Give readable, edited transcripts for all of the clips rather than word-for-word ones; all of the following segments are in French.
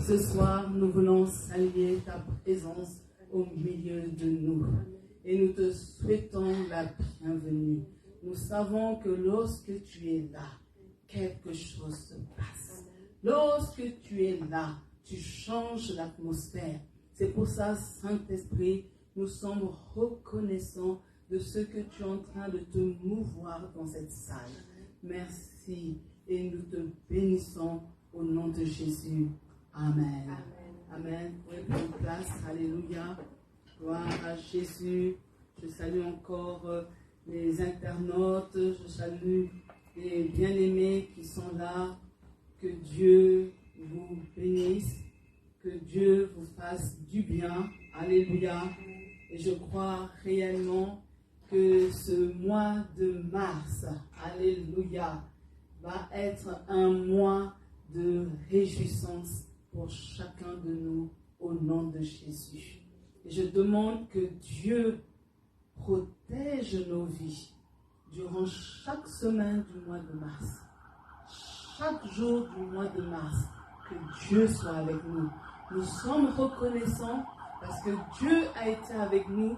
Ce soir, nous voulons saluer ta présence au milieu de nous. Et nous te souhaitons la bienvenue. Nous savons que lorsque tu es là, quelque chose se passe. Lorsque tu es là, tu changes l'atmosphère. C'est pour ça, Saint-Esprit, nous sommes reconnaissants de ce que tu es en train de te mouvoir dans cette salle. Merci et nous te bénissons au nom de Jésus. Amen. Amen. Vous pouvez prendre place. Alléluia. Gloire à Jésus. Je salue encore les internautes. Je salue les bien-aimés qui sont là. Que Dieu vous bénisse. Que Dieu vous fasse du bien. Alléluia. Et je crois réellement que ce mois de mars, alléluia, va être un mois de réjouissance pour chacun de nous au nom de Jésus. Et je demande que Dieu protège nos vies durant chaque semaine du mois de mars. Chaque jour du mois de mars, que Dieu soit avec nous. Nous sommes reconnaissants parce que Dieu a été avec nous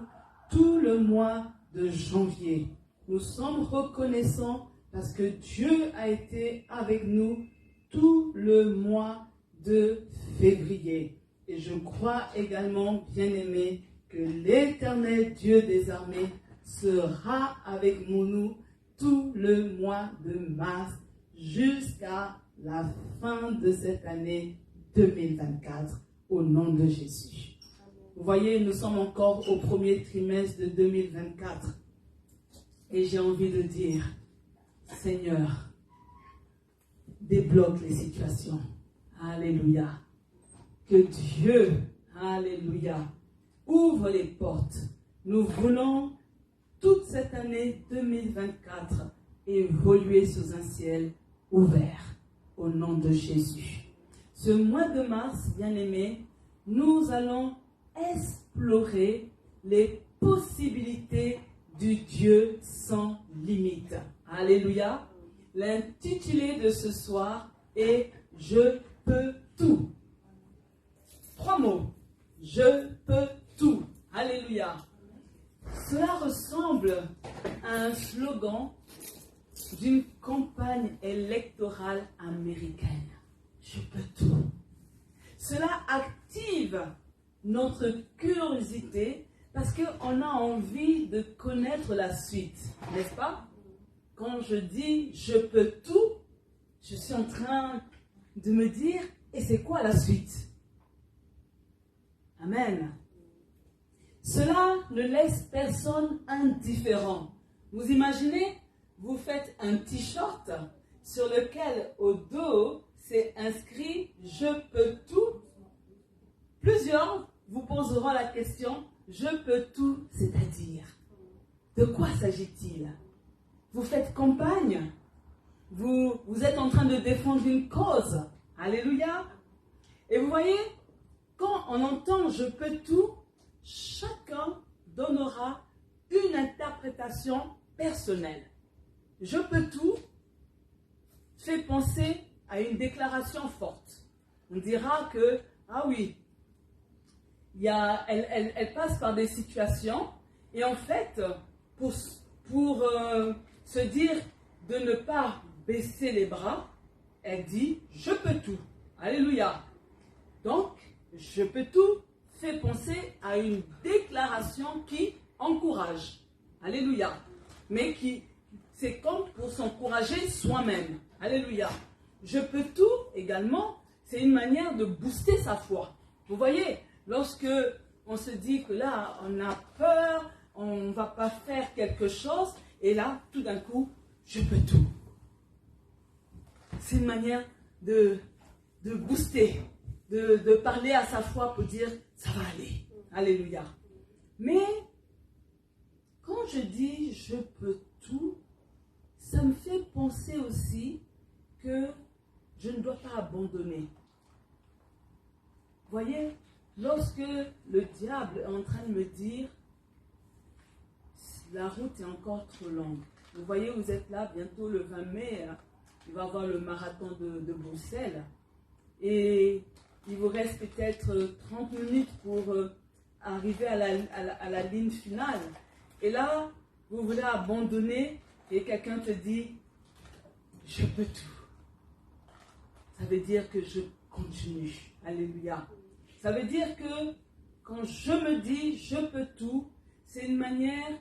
tout le mois de janvier. Nous sommes reconnaissants parce que Dieu a été avec nous tout le mois de février. Et je crois également, bien-aimés, que l'Éternel Dieu des armées sera avec nous tout le mois de mars jusqu'à la fin de cette année 2024 au nom de Jésus. Vous voyez, nous sommes encore au premier trimestre de 2024 et j'ai envie de dire, Seigneur, débloque les situations. Alléluia. Que Dieu, alléluia, ouvre les portes. Nous voulons toute cette année 2024 évoluer sous un ciel ouvert au nom de Jésus. Ce mois de mars, bien-aimés, nous allons explorer les possibilités du Dieu sans limite. Alléluia. L'intitulé de ce soir est « Je peux tout ». 3 mots. Je peux tout. Alléluia. Cela ressemble à un slogan d'une campagne électorale américaine. Je peux tout. Cela active notre curiosité parce qu'on a envie de connaître la suite, n'est-ce pas? Quand je dis je peux tout, je suis en train de me dire et c'est quoi la suite? Amen. Cela ne laisse personne indifférent. Vous imaginez, vous faites un t-shirt sur lequel au dos c'est inscrit « Je peux tout ». Plusieurs vous poseront la question « Je peux tout », c'est-à-dire, de quoi s'agit-il? Vous faites campagne, vous êtes en train de défendre une cause. Alléluia. Et vous voyez, quand on entend « Je peux tout », chacun donnera une interprétation personnelle. « Je peux tout » fait penser à une déclaration forte. On dira que, ah oui, elle passe par des situations et en fait, pour se dire de ne pas baisser les bras, elle dit « Je peux tout ». Alléluia. Donc, « Je peux tout » fait penser à une déclaration qui encourage. Alléluia. Mais c'est comme pour s'encourager soi-même. Alléluia. Je peux tout également, c'est une manière de booster sa foi. Vous voyez, lorsque on se dit que là, on a peur, on ne va pas faire quelque chose, et là, tout d'un coup, je peux tout. C'est une manière de booster, de parler à sa foi pour dire, ça va aller. Alléluia. Mais, quand je dis je peux tout, ça me fait penser aussi que je ne dois pas abandonner. Voyez, lorsque le diable est en train de me dire la route est encore trop longue. Vous voyez, vous êtes là, bientôt le 20 mai, il va y avoir le marathon de Bruxelles. Et il vous reste peut-être 30 minutes pour arriver à la ligne finale. Et là, vous voulez abandonner et quelqu'un te dit, je peux tout. Ça veut dire que je continue. Alléluia. Ça veut dire que quand je me dis, je peux tout, c'est une manière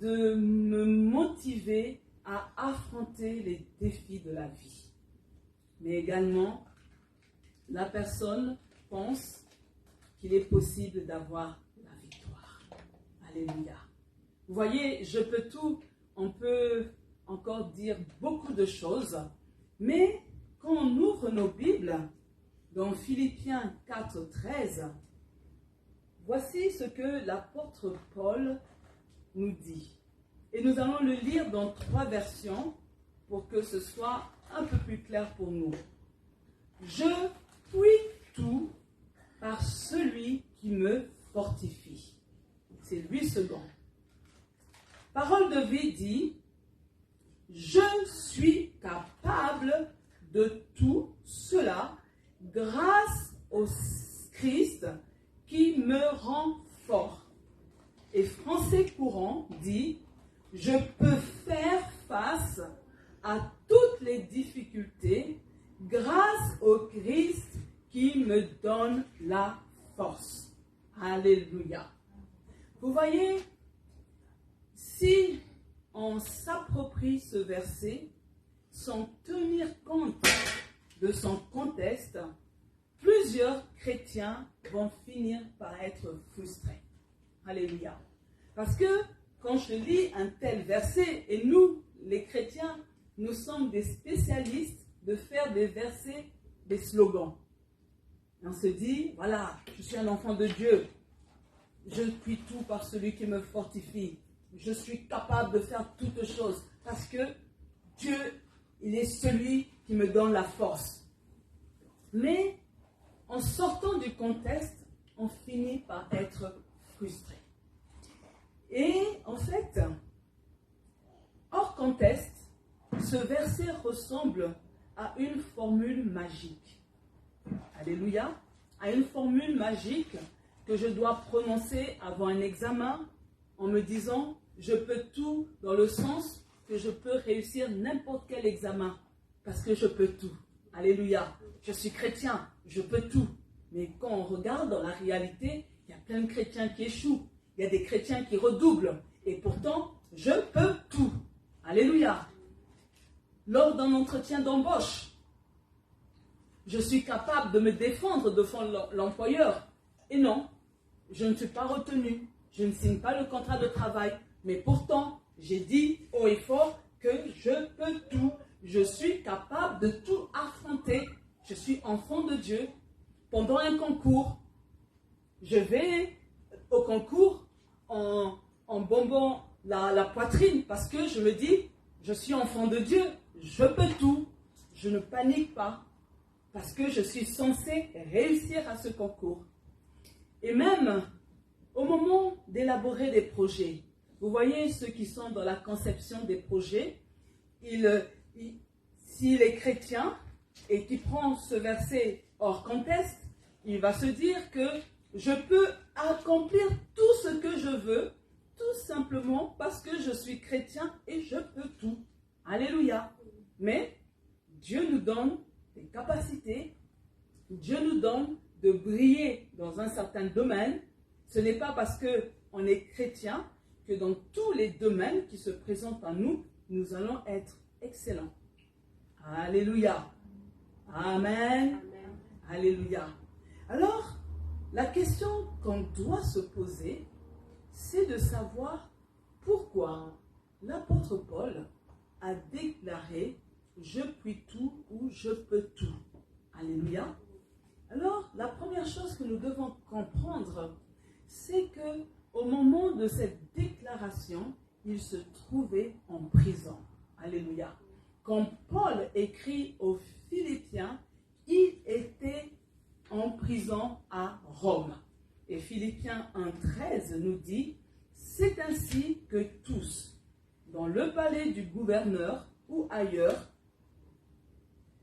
de me motiver à affronter les défis de la vie. Mais également, la personne pense qu'il est possible d'avoir la victoire. Alléluia. Vous voyez, je peux tout, on peut encore dire beaucoup de choses, mais quand on ouvre nos Bibles, dans Philippiens 4, 13, voici ce que l'apôtre Paul nous dit. Et nous allons le lire dans 3 versions pour que ce soit un peu plus clair pour nous. Je puis tout par celui qui me fortifie. C'est lui second. Parole de vie dit, je suis capable de tout cela grâce au Christ qui me rend fort. Et Français courant dit, je peux faire face à toutes les difficultés grâce au Christ qui me donne la force. Alléluia. Vous voyez, si on s'approprie ce verset sans tenir compte de son contexte, plusieurs chrétiens vont finir par être frustrés. Alléluia. Parce que quand je lis un tel verset, et nous, les chrétiens, nous sommes des spécialistes de faire des versets, des slogans. Et on se dit, voilà, je suis un enfant de Dieu. Je puis tout par celui qui me fortifie. Je suis capable de faire toutes choses parce que Dieu, il est celui qui me donne la force. Mais en sortant du contexte, on finit par être frustré. Et en fait, hors contexte, ce verset ressemble à une formule magique. Alléluia. À une formule magique que je dois prononcer avant un examen en me disant, je peux tout dans le sens que je peux réussir n'importe quel examen parce que je peux tout. Alléluia. Je suis chrétien, je peux tout. Mais quand on regarde dans la réalité, il y a plein de chrétiens qui échouent. Il y a des chrétiens qui redoublent. Et pourtant, je peux tout. Alléluia. Lors d'un entretien d'embauche, je suis capable de me défendre devant l'employeur. Et non, je ne suis pas retenu. Je ne signe pas le contrat de travail. Mais pourtant, j'ai dit haut et fort que je peux tout. Je suis capable de tout affronter. Je suis enfant de Dieu. Pendant un concours, je vais au concours en bombant la poitrine parce que je me dis, je suis enfant de Dieu, je peux tout. Je ne panique pas parce que je suis censé réussir à ce concours. Et même au moment d'élaborer des projets, vous voyez ceux qui sont dans la conception des projets, s'il est chrétien et qu'il prend ce verset hors contexte, il va se dire que je peux accomplir tout ce que je veux, tout simplement parce que je suis chrétien et je peux tout. Alléluia. Mais Dieu nous donne des capacités, Dieu nous donne de briller dans un certain domaine. Ce n'est pas parce qu'on est chrétien que dans tous les domaines qui se présentent à nous, nous allons être excellents. Alléluia. Amen. Amen. Alléluia. Alors, la question qu'on doit se poser, c'est de savoir pourquoi l'apôtre Paul a déclaré « Je puis tout » ou « Je peux tout ». Alléluia. Alors, la première chose que nous devons comprendre, c'est que au moment de cette déclaration, il se trouvait en prison. Alléluia. Quand Paul écrit aux Philippiens, il était en prison à Rome. Et Philippiens 1,13 nous dit, c'est ainsi que tous, dans le palais du gouverneur ou ailleurs,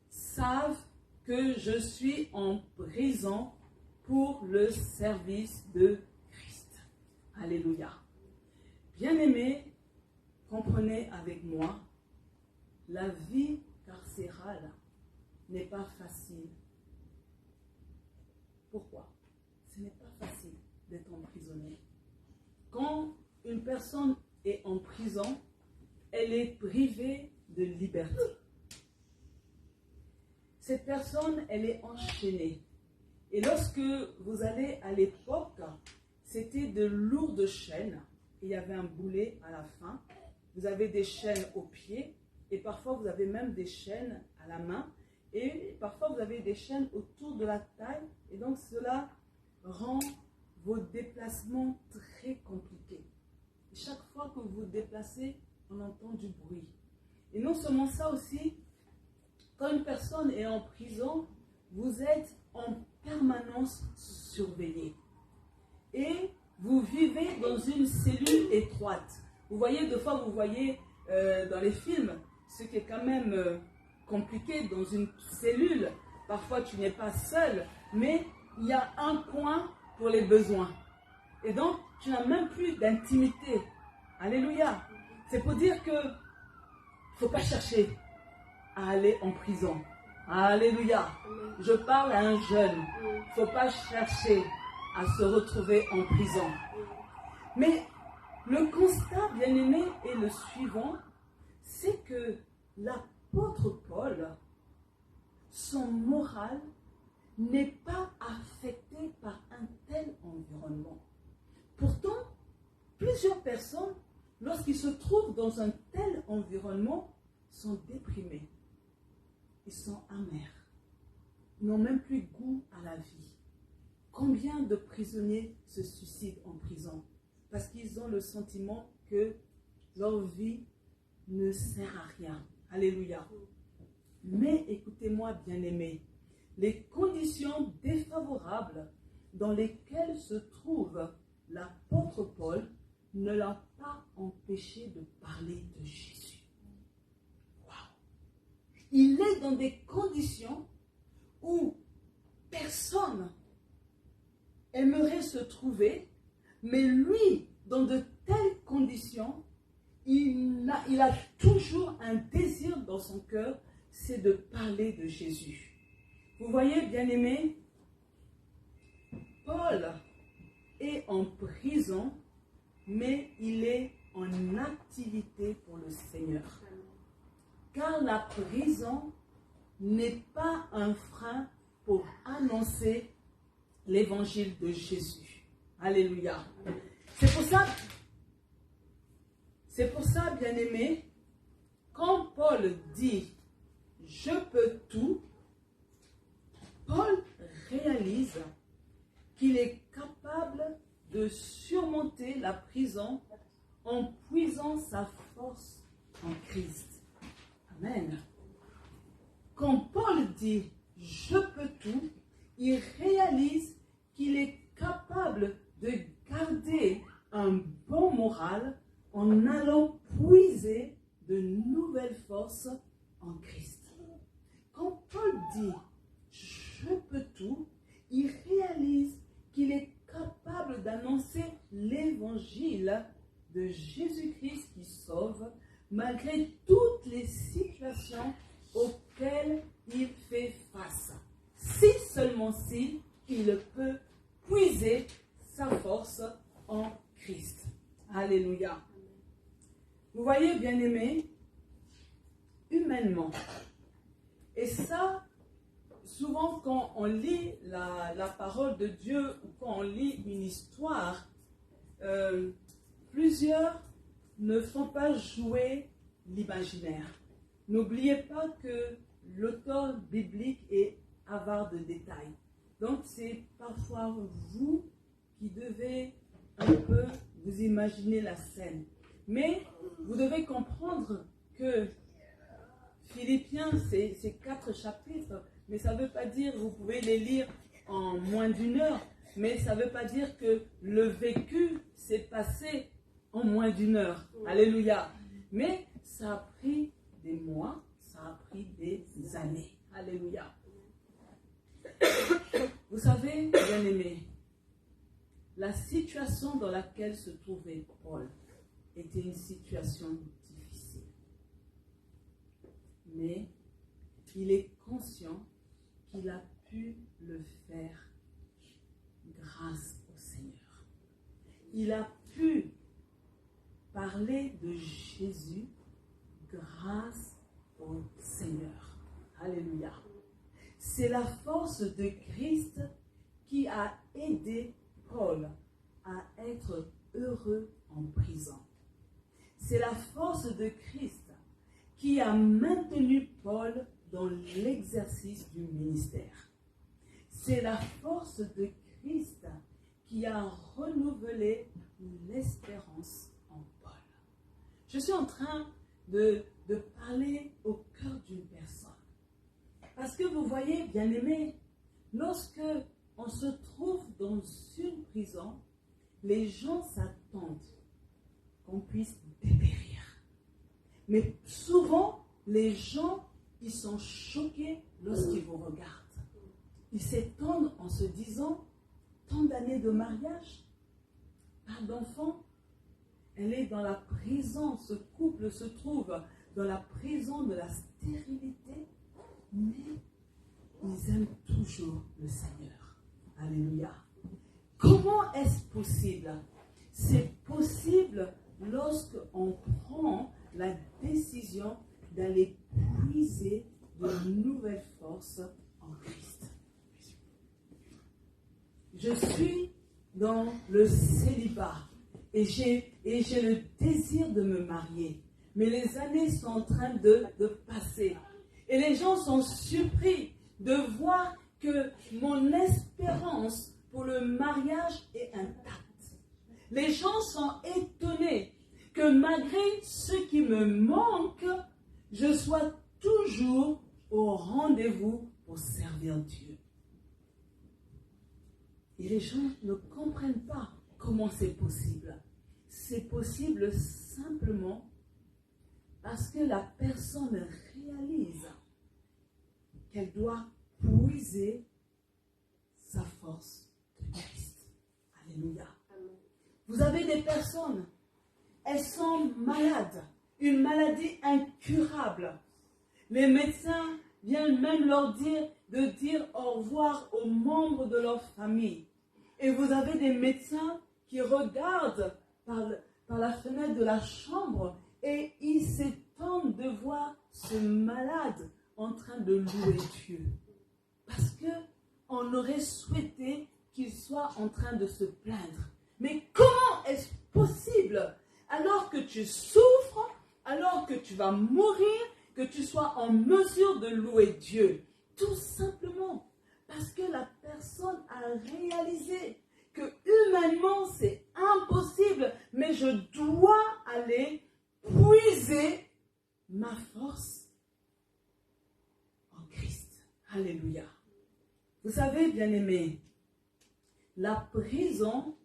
savent que je suis en prison pour le service de Christ. Alléluia. Bien-aimés, comprenez avec moi, la vie carcérale n'est pas facile. Pourquoi? Ce n'est pas facile d'être emprisonné. Quand une personne est en prison, elle est privée de liberté. Cette personne, elle est enchaînée. Et lorsque vous allez à l'époque, c'était de lourdes chaînes. Il y avait un boulet à la fin. Vous avez des chaînes aux pieds. Et parfois, vous avez même des chaînes à la main. Et parfois, vous avez des chaînes autour de la taille. Et donc, cela rend vos déplacements très compliqués. Et chaque fois que vous vous déplacez, on entend du bruit. Et non seulement ça aussi, quand une personne est en prison, vous êtes en permanence surveillé. Et vous vivez dans une cellule étroite. Vous voyez, des fois, vous voyez dans les films, ce qui est quand même compliqué dans une cellule. Parfois, tu n'es pas seul, mais il y a un coin pour les besoins. Et donc, tu n'as même plus d'intimité. Alléluia. C'est pour dire que il ne faut pas chercher à aller en prison. Alléluia. Je parle à un jeune. Il ne faut pas chercher à se retrouver en prison. Mais le constat, bien-aimé, est le suivant, c'est que l'apôtre Paul, son moral n'est pas affecté par un tel environnement. Pourtant, plusieurs personnes, lorsqu'ils se trouvent dans un tel environnement, sont déprimés. Ils sont amers. Ils n'ont même plus goût à la vie. Combien de prisonniers se suicident en prison? Parce qu'ils ont le sentiment que leur vie ne sert à rien. Alléluia. Mais écoutez-moi, bien-aimés, les conditions défavorables dans lesquelles se trouve l'apôtre Paul ne l'a pas empêché de parler de Jésus. Wow. Il est dans des conditions où personne aimerait se trouver, mais lui, dans de telles conditions, il a toujours un désir dans son cœur, c'est de parler de Jésus. Vous voyez, bien-aimés, Paul est en prison, mais il est en activité pour le Seigneur. Car la prison n'est pas un frein pour annoncer l'évangile de Jésus. Alléluia. C'est pour ça, bien-aimé, quand Paul dit « je peux tout », Paul réalise qu'il est capable de surmonter la prison en puisant sa force en Christ. Amen. Quand Paul dit « je peux tout », il réalise qu'il est capable de garder un bon moral en allant puiser de nouvelles forces en Christ. Quand Paul dit « je peux tout », il réalise qu'il est capable d'annoncer l'évangile de Jésus-Christ qui sauve malgré toutes les situations auxquelles il fait face. Si seulement si il peut puiser sa force en Christ. Alléluia. Vous voyez, bien-aimés, humainement, et ça, souvent quand on lit la parole de Dieu ou quand on lit une histoire, plusieurs ne font pas jouer l'imaginaire. N'oubliez pas que l'auteur biblique est avare de détails. Donc c'est parfois vous qui devez un peu vous imaginer la scène. Mais vous devez comprendre que Philippiens, c'est 4 chapitres, mais ça ne veut pas dire que vous pouvez les lire en moins d'1 heure, mais ça ne veut pas dire que le vécu s'est passé en moins d'1 heure. Alléluia. Mais ça a pris des mois, ça a pris des années. Alléluia. Vous savez, bien-aimés, la situation dans laquelle se trouvait Paul était une situation difficile. Mais il est conscient qu'il a pu le faire grâce au Seigneur. Il a pu parler de Jésus grâce au Seigneur. Alléluia. C'est la force de Christ qui a aidé Paul à être heureux en prison. C'est la force de Christ qui a maintenu Paul dans l'exercice du ministère. C'est la force de Christ qui a renouvelé l'espérance en Paul. Je suis en train de parler au cœur d'une personne. Parce que vous voyez, bien-aimés, lorsque on se trouve dans une prison, les gens s'attendent qu'on puisse dépérir. Mais souvent, les gens, ils sont choqués lorsqu'ils vous regardent. Ils s'étonnent en se disant, tant d'années de mariage, pas d'enfant, elle est dans la prison, ce couple se trouve dans la prison de la stérilité, mais ils aiment toujours le Seigneur. Alléluia. Comment est-ce possible? C'est possible lorsque on prend la décision d'aller puiser de nouvelles forces en Christ. Je suis dans le célibat et j'ai le désir de me marier. Mais les années sont en train de passer. Et les gens sont surpris de voir que mon espérance pour le mariage est intacte. Les gens sont étonnés que malgré ce qui me manque, je sois toujours au rendez-vous pour servir Dieu. Et les gens ne comprennent pas comment c'est possible. C'est possible simplement parce que la personne réalise qu'elle doit puiser sa force de Christ. Alléluia. Vous avez des personnes, elles sont malades, une maladie incurable. Les médecins viennent même leur dire de dire au revoir aux membres de leur famille. Et vous avez des médecins qui regardent par la fenêtre de la chambre et ils s'étonnent de voir ce malade en train de louer Dieu. Parce qu'on aurait souhaité qu'il soit en train de se plaindre. Mais comment est-ce possible, alors que tu souffres, alors que tu vas mourir, que tu sois en mesure de louer Dieu? Tout simplement parce que la personne a réalisé que humainement c'est impossible, mais je dois aller puiser ma force en Christ. Alléluia. Vous savez, bien-aimés, la prison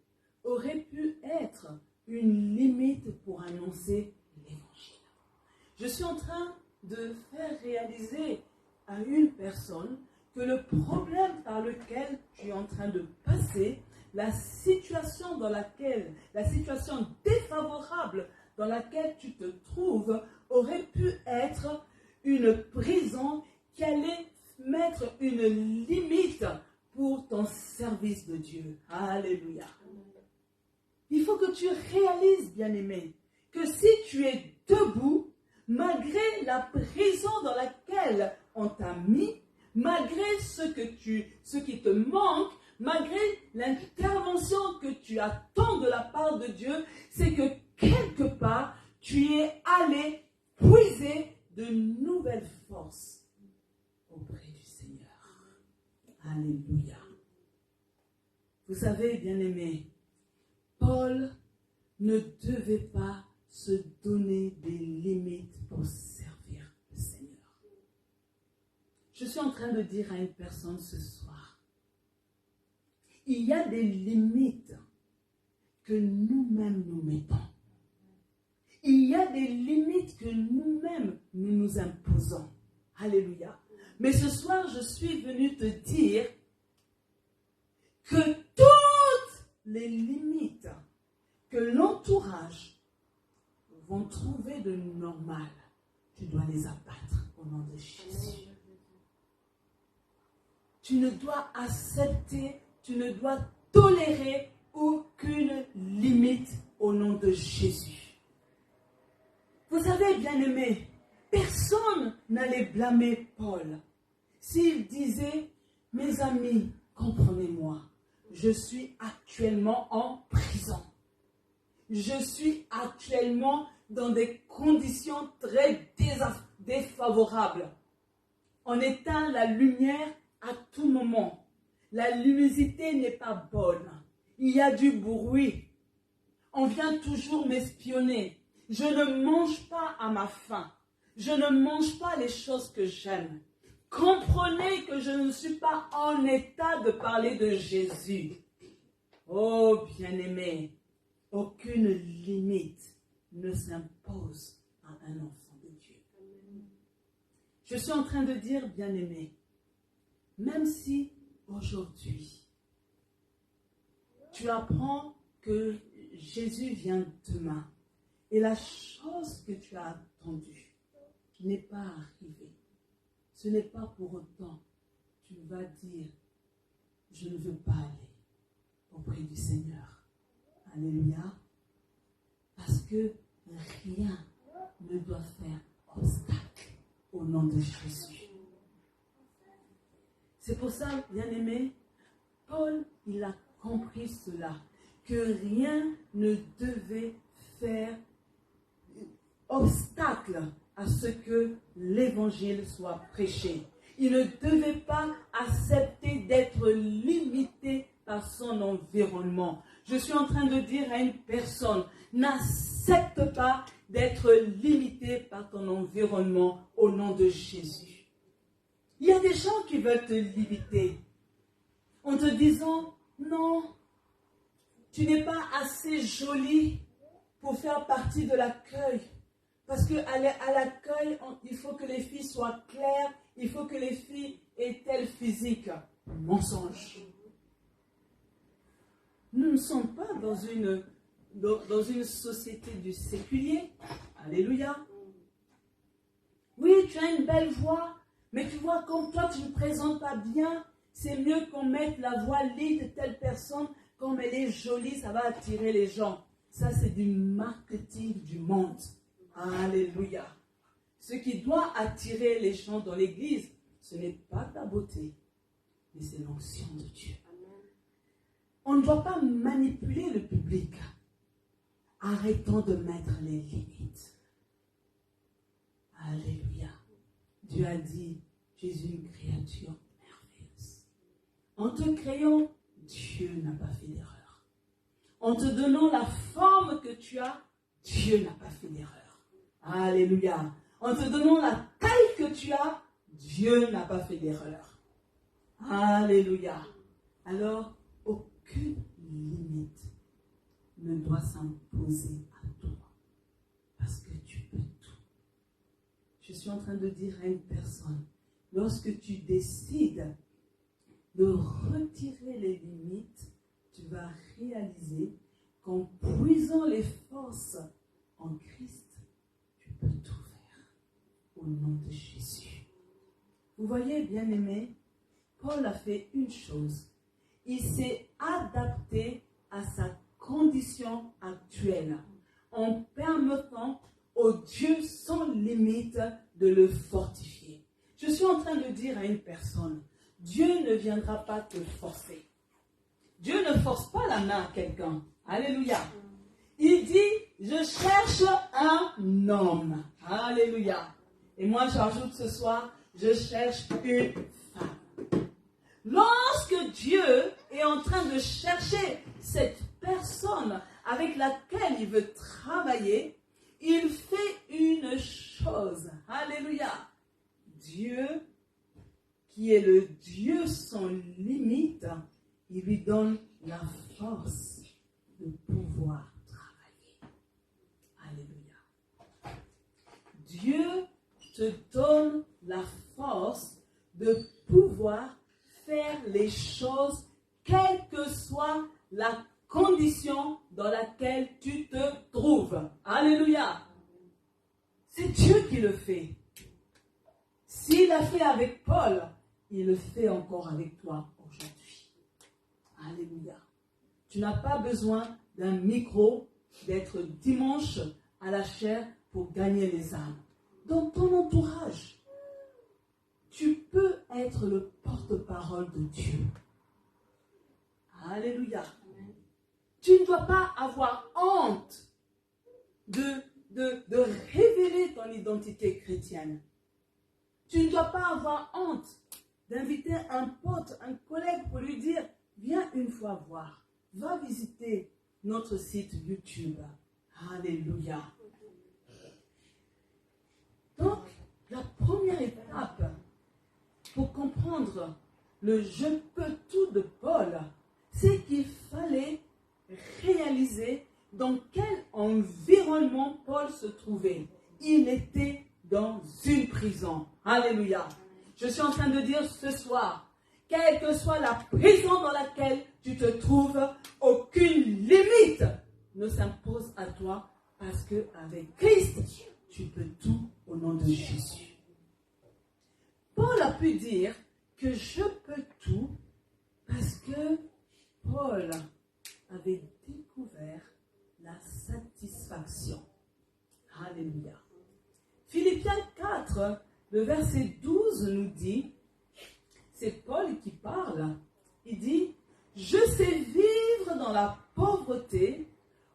aurait pu être une limite pour annoncer l'évangile. Je suis en train de faire réaliser à une personne que le problème par lequel tu es en train de passer, la situation défavorable dans laquelle tu te trouves aurait pu être une prison qui allait mettre une limite pour ton service de Dieu. Alléluia. Il faut que tu réalises, bien-aimé, que si tu es debout, malgré la prison dans laquelle on t'a mis, malgré ce qui te manque, malgré l'intervention que tu attends de la part de Dieu, c'est que quelque part, tu es allé puiser de nouvelles forces auprès du Seigneur. Alléluia. Vous savez, bien-aimés, Paul ne devait pas se donner des limites pour servir le Seigneur. Je suis en train de dire à une personne ce soir, il y a des limites que nous-mêmes nous mettons. Il y a des limites que nous-mêmes nous imposons. Alléluia. Mais ce soir, je suis venue te dire que toutes les limites que l'entourage vont trouver de normal, tu dois les abattre au nom de Jésus. Tu ne dois accepter, tu ne dois tolérer aucune limite au nom de Jésus. Vous savez, bien-aimés, personne n'allait blâmer Paul s'il disait, mes amis, comprenez-moi, je suis actuellement en prison. Je suis actuellement dans des conditions très défavorables. On éteint la lumière à tout moment. La luminosité n'est pas bonne. Il y a du bruit. On vient toujours m'espionner. Je ne mange pas à ma faim. Je ne mange pas les choses que j'aime. Comprenez que je ne suis pas en état de parler de Jésus. Oh, bien-aimé, aucune limite ne s'impose à un enfant de Dieu. Je suis en train de dire, bien-aimé, même si aujourd'hui, tu apprends que Jésus vient demain et la chose que tu as attendue n'est pas arrivée, ce n'est pas pour autant tu vas dire, je ne veux pas aller auprès du Seigneur. Alléluia. Parce que rien ne doit faire obstacle au nom de Jésus. C'est pour ça, bien-aimé, Paul, il a compris cela, que rien ne devait faire obstacle à ce que l'évangile soit prêché. Il ne devait pas accepter d'être limité par son environnement. Je suis en train de dire à une personne, n'accepte pas d'être limité par ton environnement au nom de Jésus. Il y a des gens qui veulent te limiter en te disant, non, tu n'es pas assez jolie pour faire partie de l'accueil. Parce qu'à l'accueil, il faut que les filles soient claires, il faut que les filles aient tel physique. Mensonge. Nous ne sommes pas dans une société du séculier. Alléluia. Oui, tu as une belle voix, mais tu vois, comme toi, tu ne présentes pas bien, c'est mieux qu'on mette la voix libre de telle personne. Comme elle est jolie, ça va attirer les gens. Ça, c'est du marketing du monde. Alléluia. Ce qui doit attirer les gens dans l'église, ce n'est pas ta beauté, mais c'est l'onction de Dieu. On ne doit pas manipuler le public. Arrêtons de mettre les limites. Alléluia. Dieu a dit, tu es une créature merveilleuse. En te créant, Dieu n'a pas fait d'erreur. En te donnant la forme que tu as, Dieu n'a pas fait d'erreur. Alléluia. En te donnant la taille que tu as, Dieu n'a pas fait d'erreur. Alléluia. Alors, aucune limite ne doit s'imposer à toi. Parce que tu peux tout. Je suis en train de dire à une personne, lorsque tu décides de retirer les limites, tu vas réaliser qu'en puisant les forces en Christ, tu peux tout faire au nom de Jésus. Vous voyez, bien-aimé, Paul a fait une chose. Il s'est adapté à sa condition actuelle en permettant au Dieu sans limite de le fortifier. Je suis en train de dire à une personne, Dieu ne viendra pas te forcer. Dieu ne force pas la main à quelqu'un. Alléluia. Il dit, je cherche un homme. Alléluia. Et moi, j'ajoute ce soir, je cherche une femme. Lorsque Dieu est en train de chercher cette personne avec laquelle il veut travailler, il fait une chose. Alléluia. Dieu, qui est le Dieu sans limite, il lui donne la force de pouvoir travailler. Alléluia. Dieu te donne la force de pouvoir faire les choses quelle que soit la condition dans laquelle tu te trouves. Alléluia. C'est Dieu qui le fait. S'il l'a fait avec Paul, il le fait encore avec toi aujourd'hui. Alléluia. Tu n'as pas besoin d'un micro, d'être dimanche à la chaire pour gagner les âmes. Dans ton entourage, tu peux être le porte-parole de Dieu. Alléluia. Tu ne dois pas avoir honte de révéler ton identité chrétienne. Tu ne dois pas avoir honte d'inviter un pote, un collègue pour lui dire, viens une fois voir, va visiter notre site YouTube. Alléluia. Donc, la première étape pour comprendre le je peux tout de Paul, c'est qu'il fallait réaliser dans quel environnement Paul se trouvait. Il était dans une prison. Alléluia. Je suis en train de dire ce soir, quelle que soit la prison dans laquelle tu te trouves, aucune limite ne s'impose à toi parce qu'avec Christ, tu peux tout au nom de Jésus. Paul a pu dire que je peux tout parce que Paul avait découvert la satisfaction. Alléluia. Philippiens 4, le verset 12 nous dit, c'est Paul qui parle, il dit, je sais vivre dans la pauvreté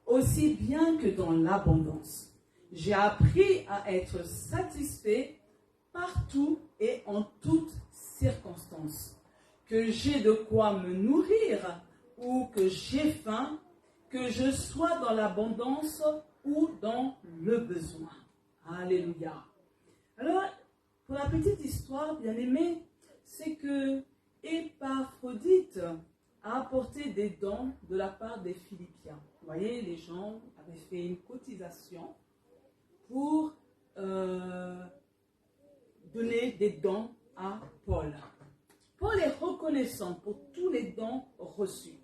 aussi bien que dans l'abondance. J'ai appris à être satisfait partout et en toutes circonstances. Que j'ai de quoi me nourrir ou que j'ai faim, que je sois dans l'abondance ou dans le besoin. Alléluia. Alors, pour la petite histoire, bien aimée, c'est que Épaphrodite a apporté des dons de la part des Philippiens. Vous voyez, les gens avaient fait une cotisation pour donner des dons à Paul. Paul est reconnaissant pour tous les dons reçus.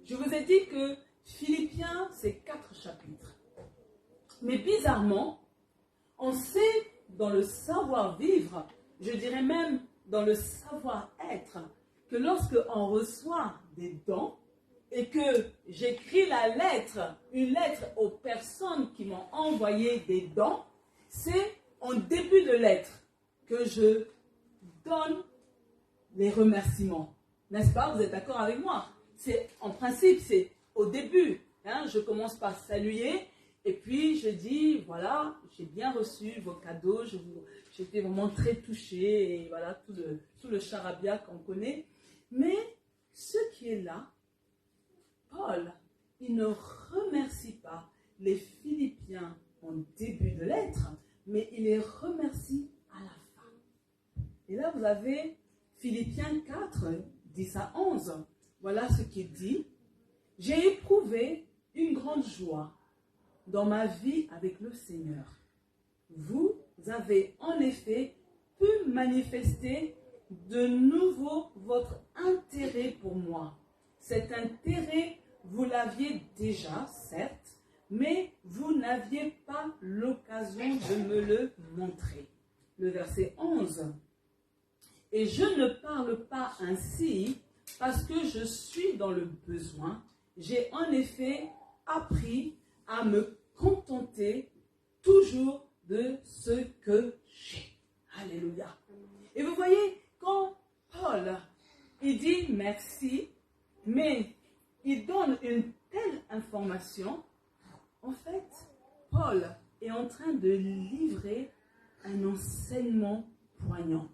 Je vous ai dit que Philippiens, c'est 4 chapitres. Mais bizarrement, on sait dans le savoir-vivre, je dirais même dans le savoir-être, que lorsque on reçoit des dons et que j'écris une lettre aux personnes qui m'ont envoyé des dons, c'est en début de lettre que je donne les remerciements. N'est-ce pas? Vous êtes d'accord avec moi? En principe, c'est au début. Je commence par saluer et puis je dis, voilà, j'ai bien reçu vos cadeaux, j'étais vraiment très touchée et voilà, tout le charabia qu'on connaît. Mais ce qui est là, Paul, il ne remercie pas les Philippiens en début de lettre, mais il les remercie à la fin. Et là, vous avez Philippiens 4, 10 à 11. Voilà ce qu'il dit. J'ai éprouvé une grande joie dans ma vie avec le Seigneur. Vous avez en effet pu manifester de nouveau votre intérêt pour moi. Cet intérêt, vous l'aviez déjà, certes, mais vous n'aviez pas l'occasion de me le montrer. Le verset 11. Et je ne parle pas ainsi parce que je suis dans le besoin. J'ai en effet appris à me contenter toujours de ce que j'ai. Alléluia. Et vous voyez, quand Paul, il dit merci, mais il donne une telle information, en fait, Paul est en train de livrer un enseignement poignant.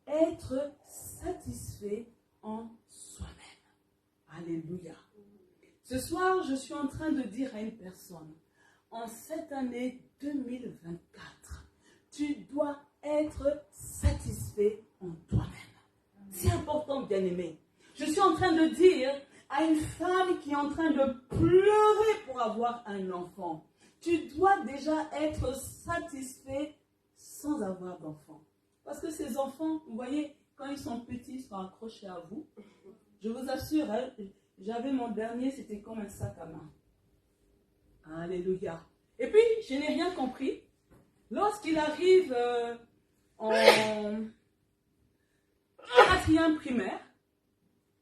Être satisfait en soi-même. Alléluia. Ce soir, je suis en train de dire à une personne, en cette année 2024, tu dois être satisfait en toi-même. C'est important, bien-aimé. Je suis en train de dire à une femme qui est en train de pleurer pour avoir un enfant, tu dois déjà être satisfait sans avoir d'enfant. Parce que ces enfants, vous voyez, quand ils sont petits, ils sont accrochés à vous. Je vous assure, hein, j'avais mon dernier, c'était comme un sac à main. Alléluia. Et puis, je n'ai rien compris. Lorsqu'il arrive en 4e primaire,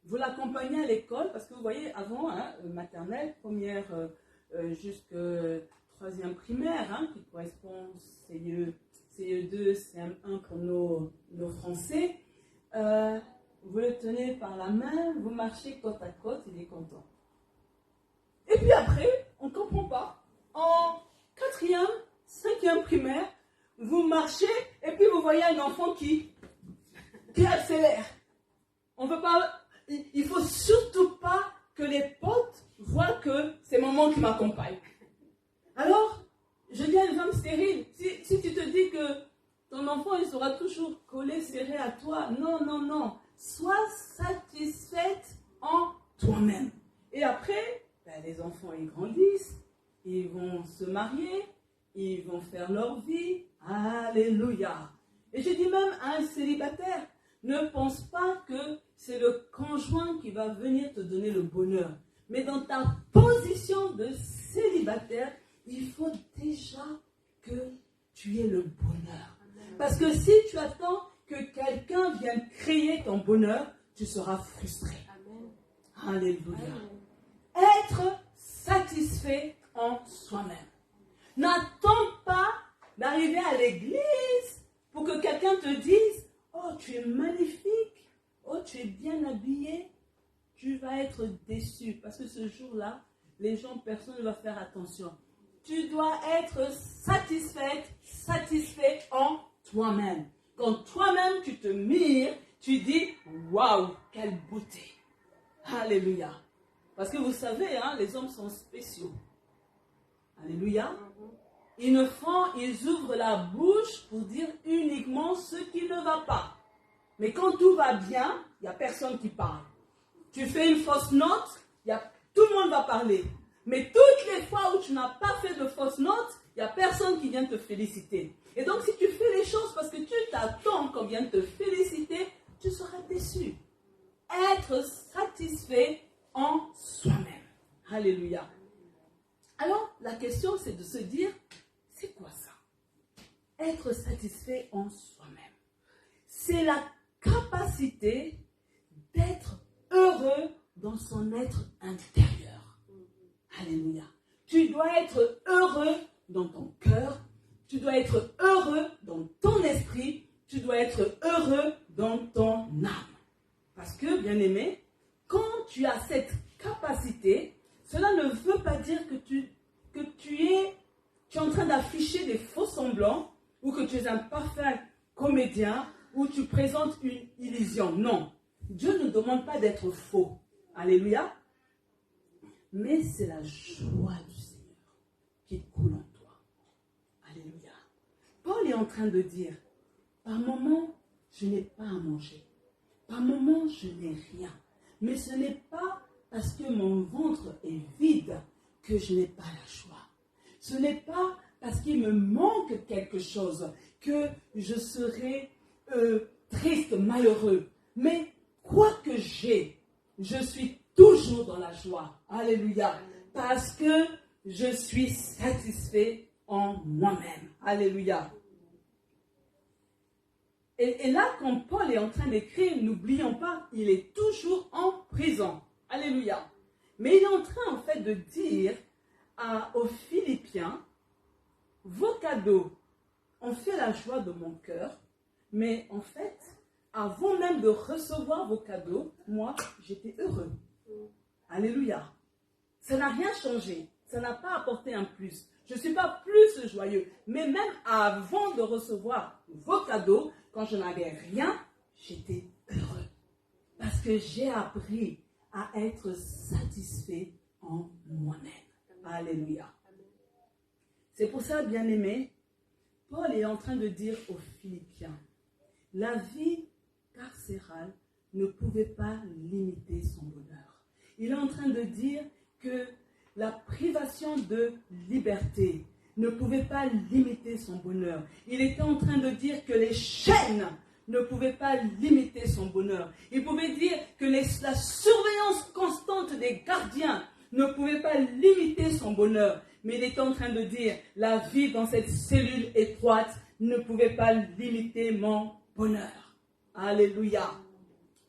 vous l'accompagnez à l'école, parce que vous voyez, avant, hein, maternelle, première jusqu'à 3e primaire, hein, qui correspond CE2, CM1 pour nos Français, vous le tenez par la main, vous marchez côte à côte, il est content. Et puis après, on ne comprend pas. En 4e, 5e primaire, vous marchez et puis vous voyez un enfant qui accélère. On veut pas, il ne faut surtout pas que les potes voient que c'est maman qui m'accompagne. Alors, je dis à une femme stérile, si tu te dis que ton enfant il sera toujours collé, serré à toi, non. Sois satisfaite en toi-même. Et après, les enfants ils grandissent, ils vont se marier, ils vont faire leur vie. Alléluia. Et je dis même à un célibataire, ne pense pas que c'est le conjoint qui va venir te donner le bonheur. Mais dans ta position de célibataire, il faut déjà que tu aies le bonheur. Parce que si tu attends que quelqu'un vienne créer ton bonheur, tu seras frustré. Amen. Alléluia. Amen. Être satisfait en soi-même. N'attends pas d'arriver à l'église pour que quelqu'un te dise « Oh, tu es magnifique. Oh, tu es bien habillé. » Tu vas être déçu parce que ce jour-là, personne ne va faire attention. Tu dois être satisfait en toi-même. Quand toi-même tu te mires, tu dis « Waouh, quelle beauté !» Alléluia. Parce que vous savez, hein, les hommes sont spéciaux. Alléluia. Ils ouvrent la bouche pour dire uniquement ce qui ne va pas. Mais quand tout va bien, il n'y a personne qui parle. Tu fais une fausse note, tout le monde va parler. Mais toutes les fois où tu n'as pas fait de fausse note, il n'y a personne qui vient te féliciter. Et donc, si tu fais les choses parce que tu t'attends qu'on vienne te féliciter, tu seras déçu. Être satisfait en soi-même. Alléluia. Alors, la question, c'est de se dire, c'est quoi ça? Être satisfait en soi-même. C'est la capacité d'être heureux dans son être intérieur. Alléluia. Tu dois être heureux dans ton cœur. Tu dois être heureux dans ton esprit. Tu dois être heureux dans ton âme. Parce que, bien-aimé, quand tu as cette capacité, cela ne veut pas dire que tu es en train d'afficher des faux semblants ou que tu es un parfait comédien ou tu présentes une illusion. Non. Dieu ne demande pas d'être faux. Alléluia. Mais c'est la joie du Seigneur qui coule en toi. Alléluia. Paul est en train de dire, par moment, je n'ai pas à manger. Par moment, je n'ai rien. Mais ce n'est pas parce que mon ventre est vide que je n'ai pas la joie. Ce n'est pas parce qu'il me manque quelque chose que je serai triste, malheureux. Mais quoi que j'ai, je suis toujours dans la joie. Alléluia. Parce que je suis satisfait en moi-même. Alléluia. Et là, quand Paul est en train d'écrire, n'oublions pas, il est toujours en prison. Alléluia. Mais il est en train, en fait, de dire aux Philippiens, vos cadeaux ont fait la joie de mon cœur, mais en fait, avant même de recevoir vos cadeaux, moi, j'étais heureux. Alléluia. Ça n'a rien changé. Ça n'a pas apporté un plus. Je ne suis pas plus joyeux. Mais même avant de recevoir vos cadeaux, quand je n'avais rien, j'étais heureux. Parce que j'ai appris à être satisfait en moi-même. Alléluia. C'est pour ça, bien-aimé, Paul est en train de dire aux Philippiens, la vie carcérale ne pouvait pas limiter son bonheur. Il est en train de dire que la privation de ne pouvait pas limiter son bonheur. Il était en train de dire que les chaînes ne pouvait pas limiter son bonheur. Il pouvait dire que la surveillance constante des gardiens ne pouvait pas limiter son bonheur. Mais il est en train de dire, la vie dans cette cellule étroite ne pouvait pas limiter mon bonheur. Alléluia.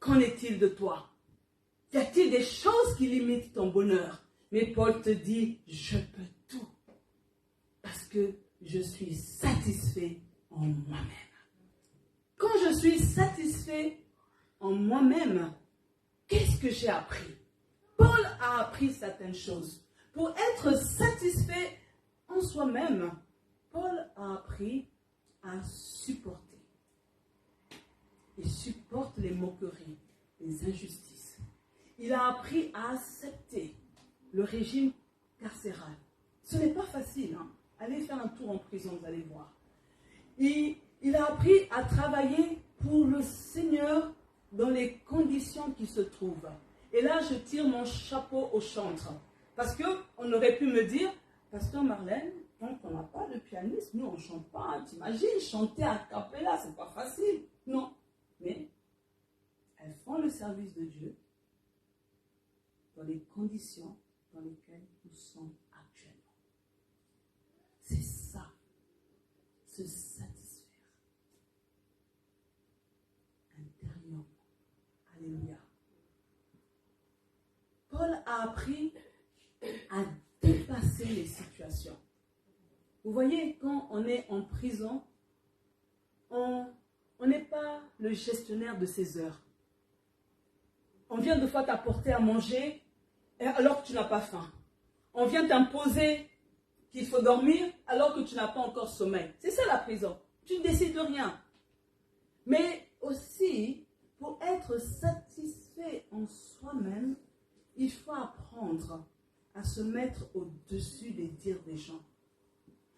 Qu'en est-il de toi? Y a-t-il des choses qui limitent ton bonheur? Mais Paul te dit, je peux tout. Parce que je suis satisfait en moi-même. Quand je suis satisfait en moi-même, qu'est-ce que j'ai appris? Paul a appris certaines choses. Pour être satisfait en soi-même, Paul a appris à supporter. Il supporte les moqueries, les injustices. Il a appris à accepter le régime carcéral. Ce n'est pas facile, hein? Allez faire un tour en prison, vous allez voir. Il a appris à travailler pour le Seigneur dans les conditions qui se trouvent. Et là, je tire mon chapeau au chantre. Parce qu'on aurait pu me dire, Pasteur Marlène, tant qu'on n'a pas de pianiste, nous on ne chante pas. T'imagines, chanter a cappella, c'est pas facile. Non. Mais elles font le service de Dieu dans les conditions dans lesquelles nous sommes actuellement. C'est ça, se satisfaire intérieurement. Alléluia. Paul a appris à dépasser les situations. Vous voyez, quand on est en prison, on n'est pas le gestionnaire de ses heures. On vient de fois t'apporter à manger alors que tu n'as pas faim. On vient t'imposer qu'il faut dormir alors que tu n'as pas encore sommeil. C'est ça la prison. Tu ne décides de rien. Mais aussi, pour être satisfait en soi-même, il faut apprendre à se mettre au-dessus des dires des gens.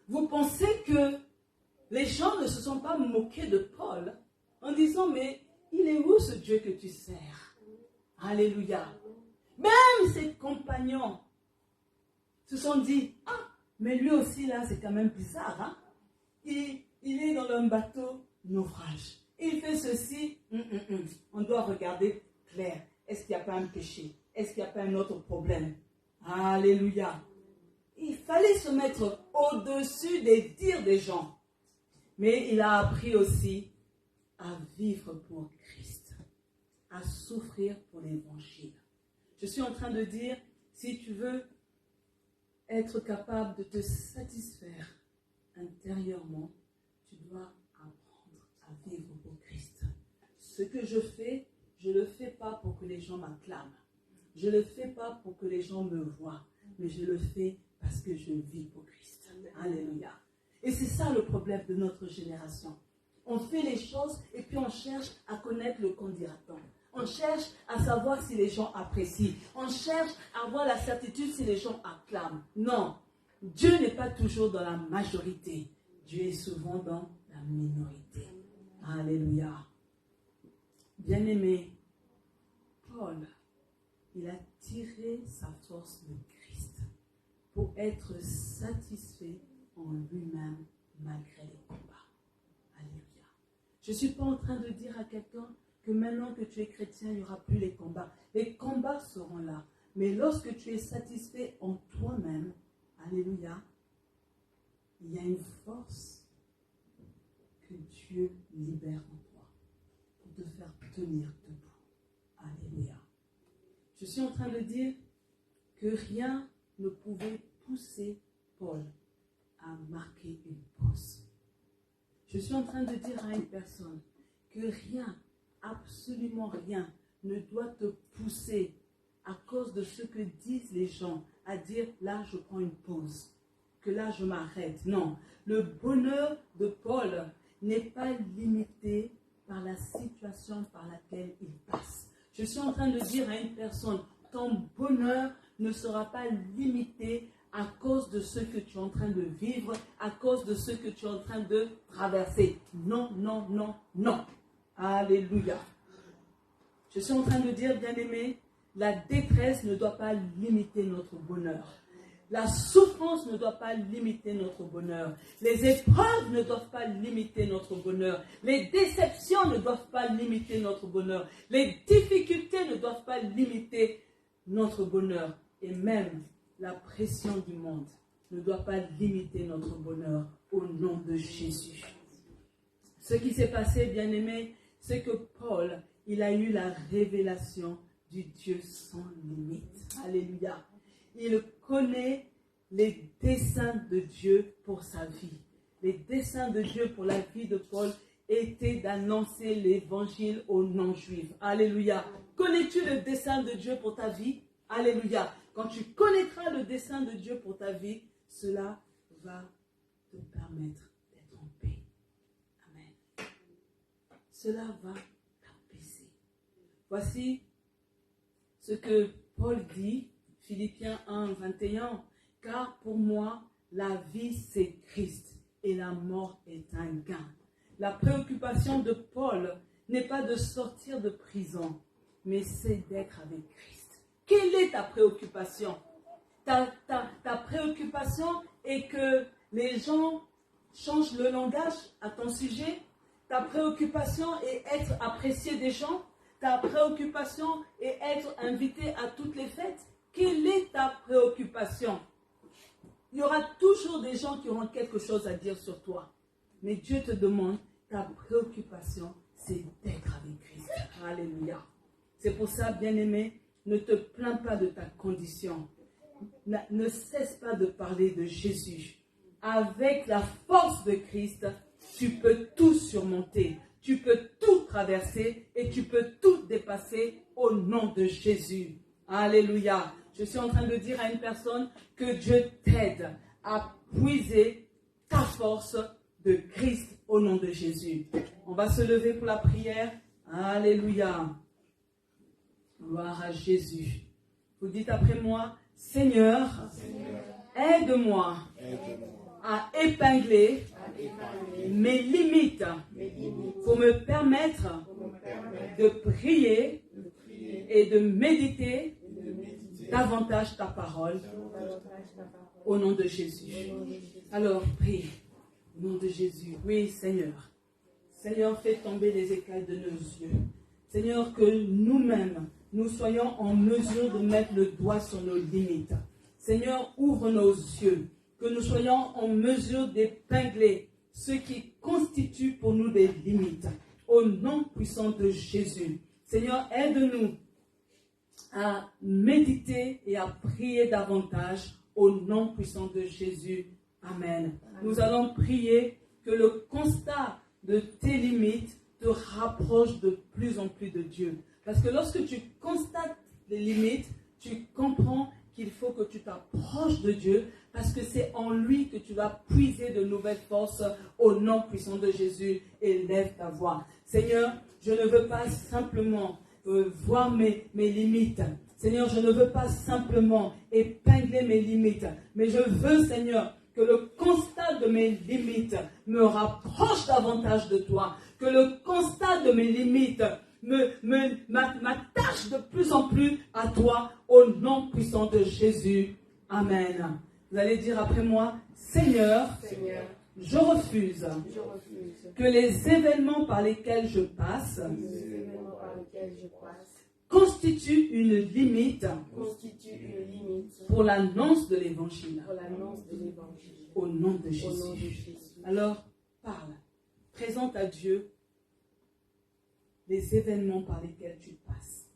Vous pensez que les gens ne se sont pas moqués de Paul en disant, mais il est où ce Dieu que tu sers? Alléluia. Même ses compagnons se sont dit, ah, mais lui aussi là, c'est quand même bizarre. Hein? Il est dans un bateau naufrage. Il fait ceci, on doit regarder clair. Est-ce qu'il n'y a pas un péché? Est-ce qu'il n'y a pas un autre problème? Alléluia. Il fallait se mettre au-dessus des dires des gens. Mais il a appris aussi à vivre pour Christ, à souffrir pour l'évangile. Je suis en train de dire, si tu veux être capable de te satisfaire intérieurement, tu dois apprendre à vivre pour Christ. Ce que je fais, je ne le fais pas pour que les gens m'acclament. Je ne le fais pas pour que les gens me voient, mais je le fais parce que je vis pour Christ. Alléluia. Et c'est ça le problème de notre génération. On fait les choses et puis on cherche à connaître le qu'en dira-t-on. On cherche à savoir si les gens apprécient. On cherche à avoir la certitude si les gens acclament. Non, Dieu n'est pas toujours dans la majorité. Dieu est souvent dans la minorité. Alléluia. Bien-aimé, Paul, il a tiré sa force de Christ pour être satisfait en lui-même malgré les combats. Alléluia. Je ne suis pas en train de dire à quelqu'un que maintenant que tu es chrétien, il n'y aura plus les combats. Les combats seront là. Mais lorsque tu es satisfait en toi-même, alléluia, il y a une force que Dieu libère en toi pour te faire tenir debout. Alléluia. Je suis en train de dire que rien ne pouvait pousser Paul à marquer une pause. Je suis en train de dire à une personne que rien, absolument rien, ne doit te pousser à cause de ce que disent les gens à dire là je prends une pause, que là je m'arrête. Non, le bonheur de Paul n'est pas limité par la situation par laquelle il passe. Je suis en train de dire à une personne, ton bonheur ne sera pas limité à cause de ce que tu es en train de vivre, à cause de ce que tu es en train de traverser. Non, non, non, non. Alléluia. Je suis en train de dire, bien-aimé, la détresse ne doit pas limiter notre bonheur. La souffrance ne doit pas limiter notre bonheur. Les épreuves ne doivent pas limiter notre bonheur. Les déceptions ne doivent pas limiter notre bonheur. Les difficultés ne doivent pas limiter notre bonheur. Et même la pression du monde ne doit pas limiter notre bonheur au nom de Jésus. Ce qui s'est passé, bien-aimés, c'est que Paul, il a eu la révélation du Dieu sans limite. Alléluia. Il connaît les desseins de Dieu pour sa vie. Les desseins de Dieu pour la vie de Paul étaient d'annoncer l'évangile aux non-juifs. Alléluia. Connais-tu le dessein de Dieu pour ta vie? Alléluia. Quand tu connaîtras le dessein de Dieu pour ta vie, cela va te permettre d'être en paix. Amen. Cela va t'apaiser. Voici ce que Paul dit, Philippiens 1, 21. Car pour moi, la vie c'est Christ et la mort est un gain. La préoccupation de Paul n'est pas de sortir de prison, mais c'est d'être avec Christ. Quelle est ta préoccupation? Ta préoccupation est que les gens changent le langage à ton sujet. Ta préoccupation est être apprécié des gens. Ta préoccupation est être invité à toutes les fêtes. Quelle est ta préoccupation? Il y aura toujours des gens qui auront quelque chose à dire sur toi. Mais Dieu te demande, ta préoccupation, c'est d'être avec Christ. Alléluia. C'est pour ça, bien-aimé, ne te plains pas de ta condition. Ne cesse pas de parler de Jésus. Avec la force de Christ, tu peux tout surmonter. Tu peux tout traverser et tu peux tout dépasser au nom de Jésus. Alléluia. Je suis en train de dire à une personne que Dieu t'aide à puiser ta force de Christ au nom de Jésus. On va se lever pour la prière. Alléluia. Gloire à Jésus. Vous dites après moi, Seigneur, aide-moi à épingler mes limites pour me permettre de prier et de méditer davantage ta parole au nom de Jésus. Alors, prie au nom de Jésus. Oui, Seigneur. Seigneur, fais tomber les écailles de nos yeux. Seigneur, que nous-mêmes, nous soyons en mesure de mettre le doigt sur nos limites. Seigneur, ouvre nos yeux. Que nous soyons en mesure d'épingler ce qui constitue pour nous des limites. Au nom puissant de Jésus. Seigneur, aide-nous à méditer et à prier davantage au nom puissant de Jésus. Amen. Nous allons prier que le constat de tes limites te rapproche de plus en plus de Dieu. Parce que lorsque tu constates les limites, tu comprends qu'il faut que tu t'approches de Dieu parce que c'est en lui que tu vas puiser de nouvelles forces au nom puissant de Jésus. Élève ta voix. Seigneur, je ne veux pas simplement voir mes limites. Seigneur, je ne veux pas simplement épingler mes limites, mais je veux, Seigneur, que le constat de mes limites me rapproche davantage de toi, que le constat de mes limites m'attache de plus en plus à toi, au nom puissant de Jésus. Amen. Vous allez dire après moi, Seigneur, je refuse que les événements par lesquels je passe constituent une limite pour l'annonce de l'évangile. Au nom de Jésus. Alors, parle. Présente à Dieu les événements par lesquels tu passes.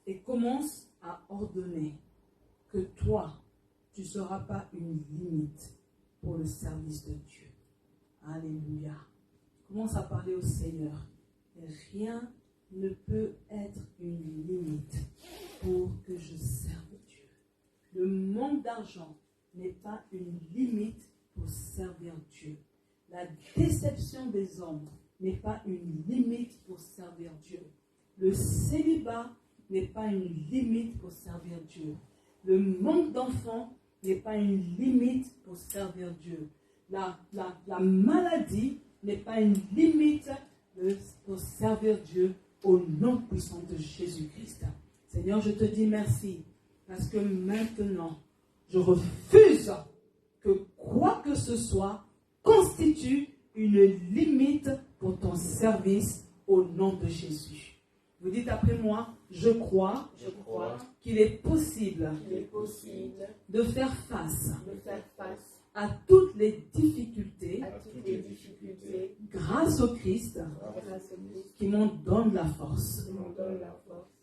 Et commence à ordonner que toi, tu ne seras pas une limite pour le service de Dieu. Alléluia. Commence à parler au Seigneur. Et rien ne peut être une limite pour que je serve Dieu. Le manque d'argent n'est pas une limite pour servir Dieu. La déception des hommes n'est pas une limite pour servir Dieu. Le célibat n'est pas une limite pour servir Dieu. Le manque d'enfants n'est pas une limite pour servir Dieu. La maladie n'est pas une limite pour servir Dieu au nom puissant de Jésus-Christ. Seigneur, je te dis merci parce que maintenant, Je refuse que quoi que ce soit constitue une limite pour ton service au nom de Jésus. Vous dites après moi, je crois qu'il est possible de faire face à toutes les difficultés grâce au Christ qui m'en donne la force.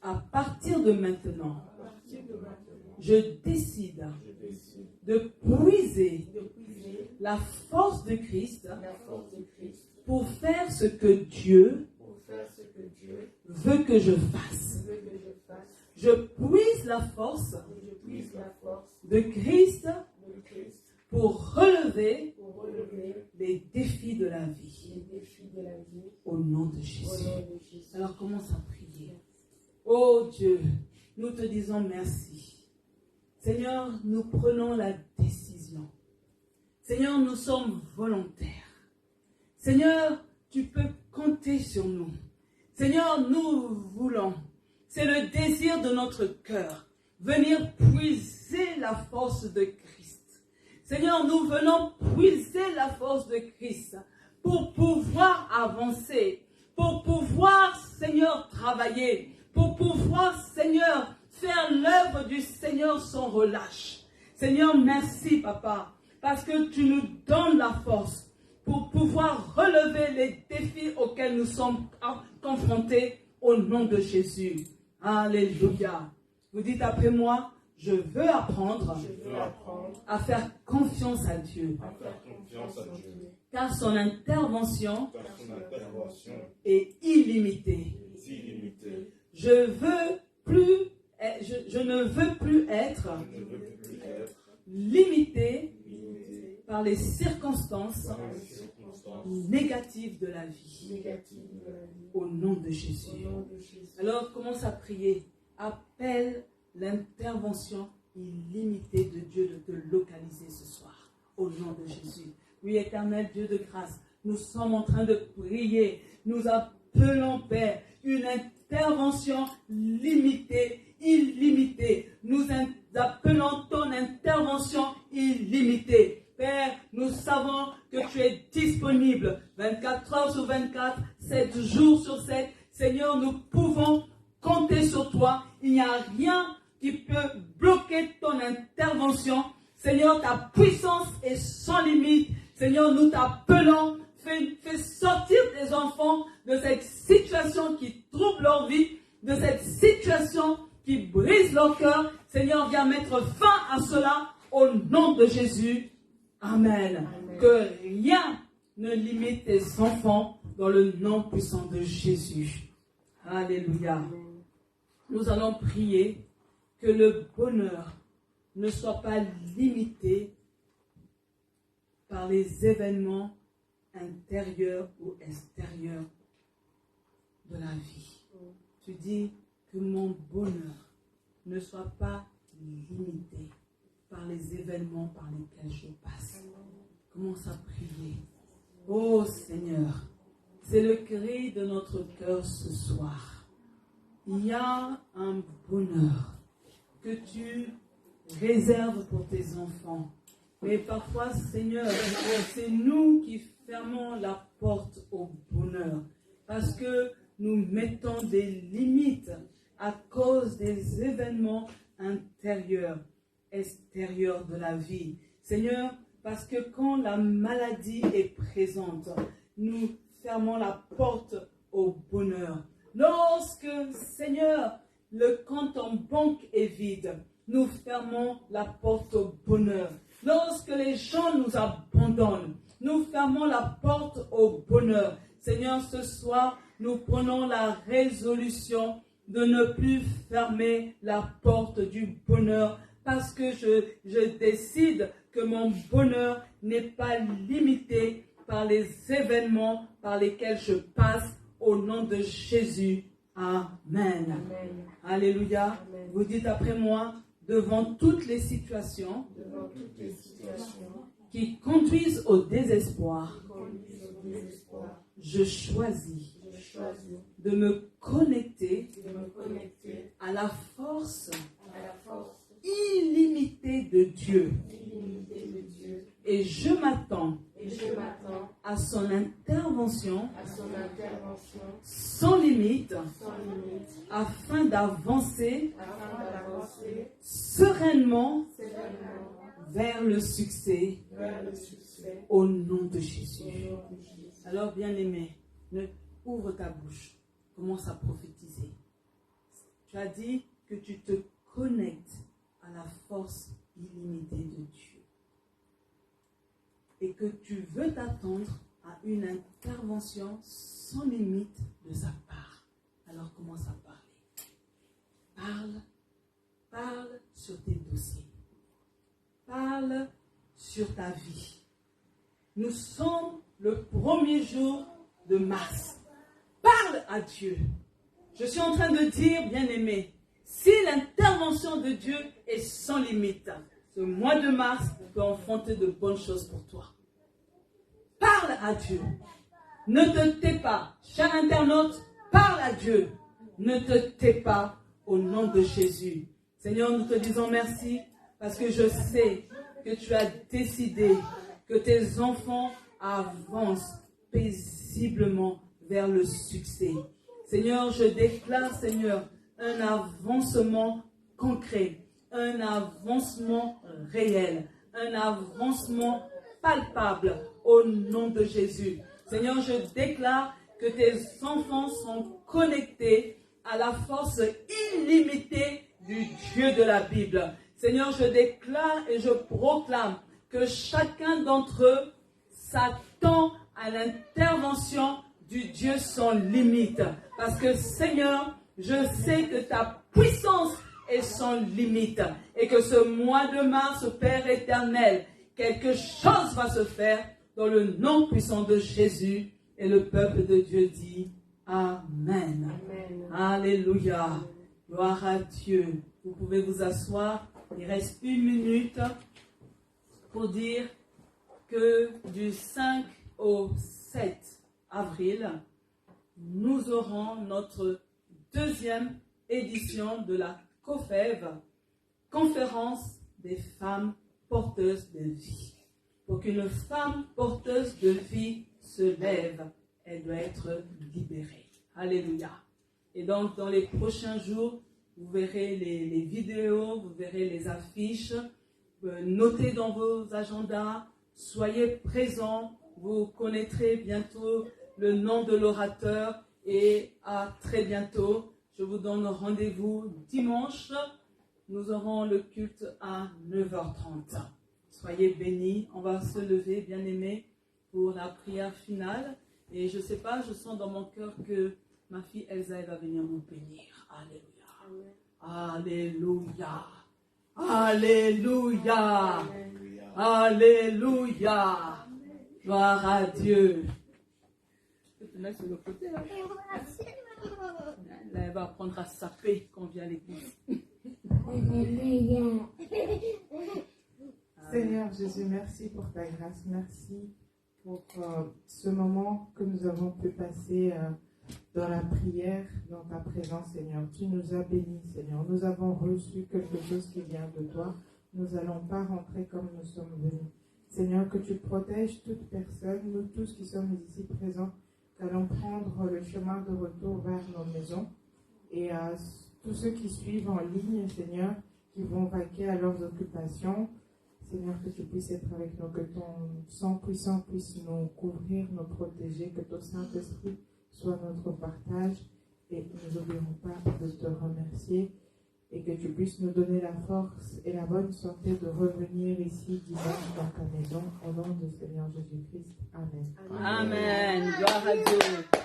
À partir de maintenant, je décide de puiser la force de Christ pour faire ce que Dieu veut que je fasse. Je puise la force de Christ pour relever les défis de la vie. Au nom de Jésus. Alors commence à prier. Oh Dieu, nous te disons merci. Seigneur, nous prenons la décision. Seigneur, nous sommes volontaires. Seigneur, tu peux compter sur nous. Seigneur, nous voulons, c'est le désir de notre cœur, venir puiser la force de Christ. Seigneur, nous venons puiser la force de Christ pour pouvoir avancer, pour pouvoir, Seigneur, travailler, pour pouvoir, Seigneur, faire l'œuvre du Seigneur sans relâche. Seigneur, merci, Papa, parce que tu nous donnes la force pour pouvoir relever les défis auxquels nous sommes confrontés au nom de Jésus. Alléluia. Vous dites après moi, je veux apprendre à faire confiance à Dieu. Car son intervention est illimitée. Je ne veux plus être limité par les circonstances négatives de la vie. Au nom de Jésus. Alors commence à prier. Appelle l'intervention illimitée de Dieu de te localiser ce soir. Au nom de Jésus. Oui, éternel Dieu de grâce, nous sommes en train de prier. Nous appelons, Père, une intervention limitée, illimitée. Nous appelons ton intervention illimitée. Père, nous savons que tu es disponible 24 heures sur 24, 7 jours sur 7. Seigneur, nous pouvons compter sur toi. Il n'y a rien qui peut bloquer ton intervention. Seigneur, ta puissance est sans limite. Seigneur, nous t'appelons. Fais sortir tes enfants de cette situation qui trouble leur vie, de cette situation qui brise leur cœur. Seigneur, viens mettre fin à cela au nom de Jésus. Amen. Amen. Que rien ne limite tes enfants dans le nom puissant de Jésus. Alléluia. Amen. Nous allons prier que le bonheur ne soit pas limité par les événements intérieurs ou extérieurs de la vie. Tu dis que mon bonheur ne soit pas limité par les événements par lesquels je passe. Commence à prier. Oh Seigneur, c'est le cri de notre cœur ce soir. Il y a un bonheur que tu réserves pour tes enfants. Mais parfois, Seigneur, c'est nous qui fermons la porte au bonheur parce que nous mettons des limites à cause des événements intérieurs, extérieurs de la vie. Seigneur, parce que quand la maladie est présente, nous fermons la porte au bonheur. Lorsque, Seigneur, le compte en banque est vide, nous fermons la porte au bonheur. Lorsque les gens nous abandonnent, nous fermons la porte au bonheur. Seigneur, ce soir, nous prenons la résolution de ne plus fermer la porte du bonheur parce que je décide que mon bonheur n'est pas limité par les événements par lesquels je passe au nom de Jésus. Amen. Amen. Alléluia. Amen. Vous dites après moi, devant toutes les situations qui conduisent au désespoir, je choisis de me connecter à la force illimitée de Dieu. Et je m'attends à son intervention sans limite afin d'avancer sereinement vers le succès au nom de Jésus. Alors, bien-aimé, ouvre ta bouche, commence à prophétiser. Tu as dit que tu te connectes à la force illimitée de Dieu et que tu veux t'attendre à une intervention sans limite de sa part. Alors commence à parler. Parle sur tes dossiers. Parle sur ta vie. Nous sommes le premier jour de mars. Parle à Dieu. Je suis en train de dire, bien-aimé, si l'intervention de Dieu est sans limite, ce mois de mars peut enfanter de bonnes choses pour toi. Parle à Dieu. Ne te tais pas. Cher internaute, parle à Dieu. Ne te tais pas au nom de Jésus. Seigneur, nous te disons merci parce que je sais que tu as décidé que tes enfants avancent paisiblement vers le succès. Seigneur, je déclare, Seigneur, un avancement concret, un avancement réel, un avancement palpable au nom de Jésus. Seigneur, je déclare que tes enfants sont connectés à la force illimitée du Dieu de la Bible. Seigneur, je déclare et je proclame que chacun d'entre eux s'attend à l'intervention du Dieu sans limite. Parce que Seigneur, je sais que ta puissance est sans limite. Et que ce mois de mars, Père éternel, quelque chose va se faire dans le nom puissant de Jésus. Et le peuple de Dieu dit Amen. Amen. Alléluia. Gloire à Dieu. Vous pouvez vous asseoir. Il reste 1 minute pour dire que du 5 au 7 avril, nous aurons notre 2e édition de la COFEV, Conférence des femmes porteuses de vie. Pour qu'une femme porteuse de vie se lève, elle doit être libérée. Alléluia. Et donc, dans les prochains jours, vous verrez les vidéos, vous verrez les affiches. Notez dans vos agendas, soyez présents. Vous connaîtrez bientôt le nom de l'orateur et à très bientôt. Je vous donne rendez-vous dimanche. Nous aurons le culte à 9h30. Soyez bénis. On va se lever, bien-aimés, pour la prière finale. Et je ne sais pas, je sens dans mon cœur que ma fille Elsa elle va venir nous bénir. Alléluia. Alléluia. Alléluia. Alléluia. Gloire à Dieu. Je peux te mettre sur le côté là. Là, elle va apprendre à saper quand on vient à l'église. Alléluia. Seigneur Jésus, merci pour ta grâce. Merci pour ce moment que nous avons pu passer dans la prière, dans ta présence, Seigneur. Tu nous as bénis, Seigneur. Nous avons reçu quelque chose qui vient de toi. Nous n'allons pas rentrer comme nous sommes venus. Seigneur, que tu protèges toute personne, nous tous qui sommes ici présents, qu'allons prendre le chemin de retour vers nos maisons. Et tous ceux qui suivent en ligne, Seigneur, qui vont vaquer à leurs occupations, Seigneur, que tu puisses être avec nous, que ton sang puissant puisse nous couvrir, nous protéger, que ton Saint-Esprit soit notre partage. Et nous n'oublierons pas de te remercier et que tu puisses nous donner la force et la bonne santé de revenir ici dimanche dans ta maison. Au nom du Seigneur Jésus-Christ. Amen. Amen. Gloire à Dieu.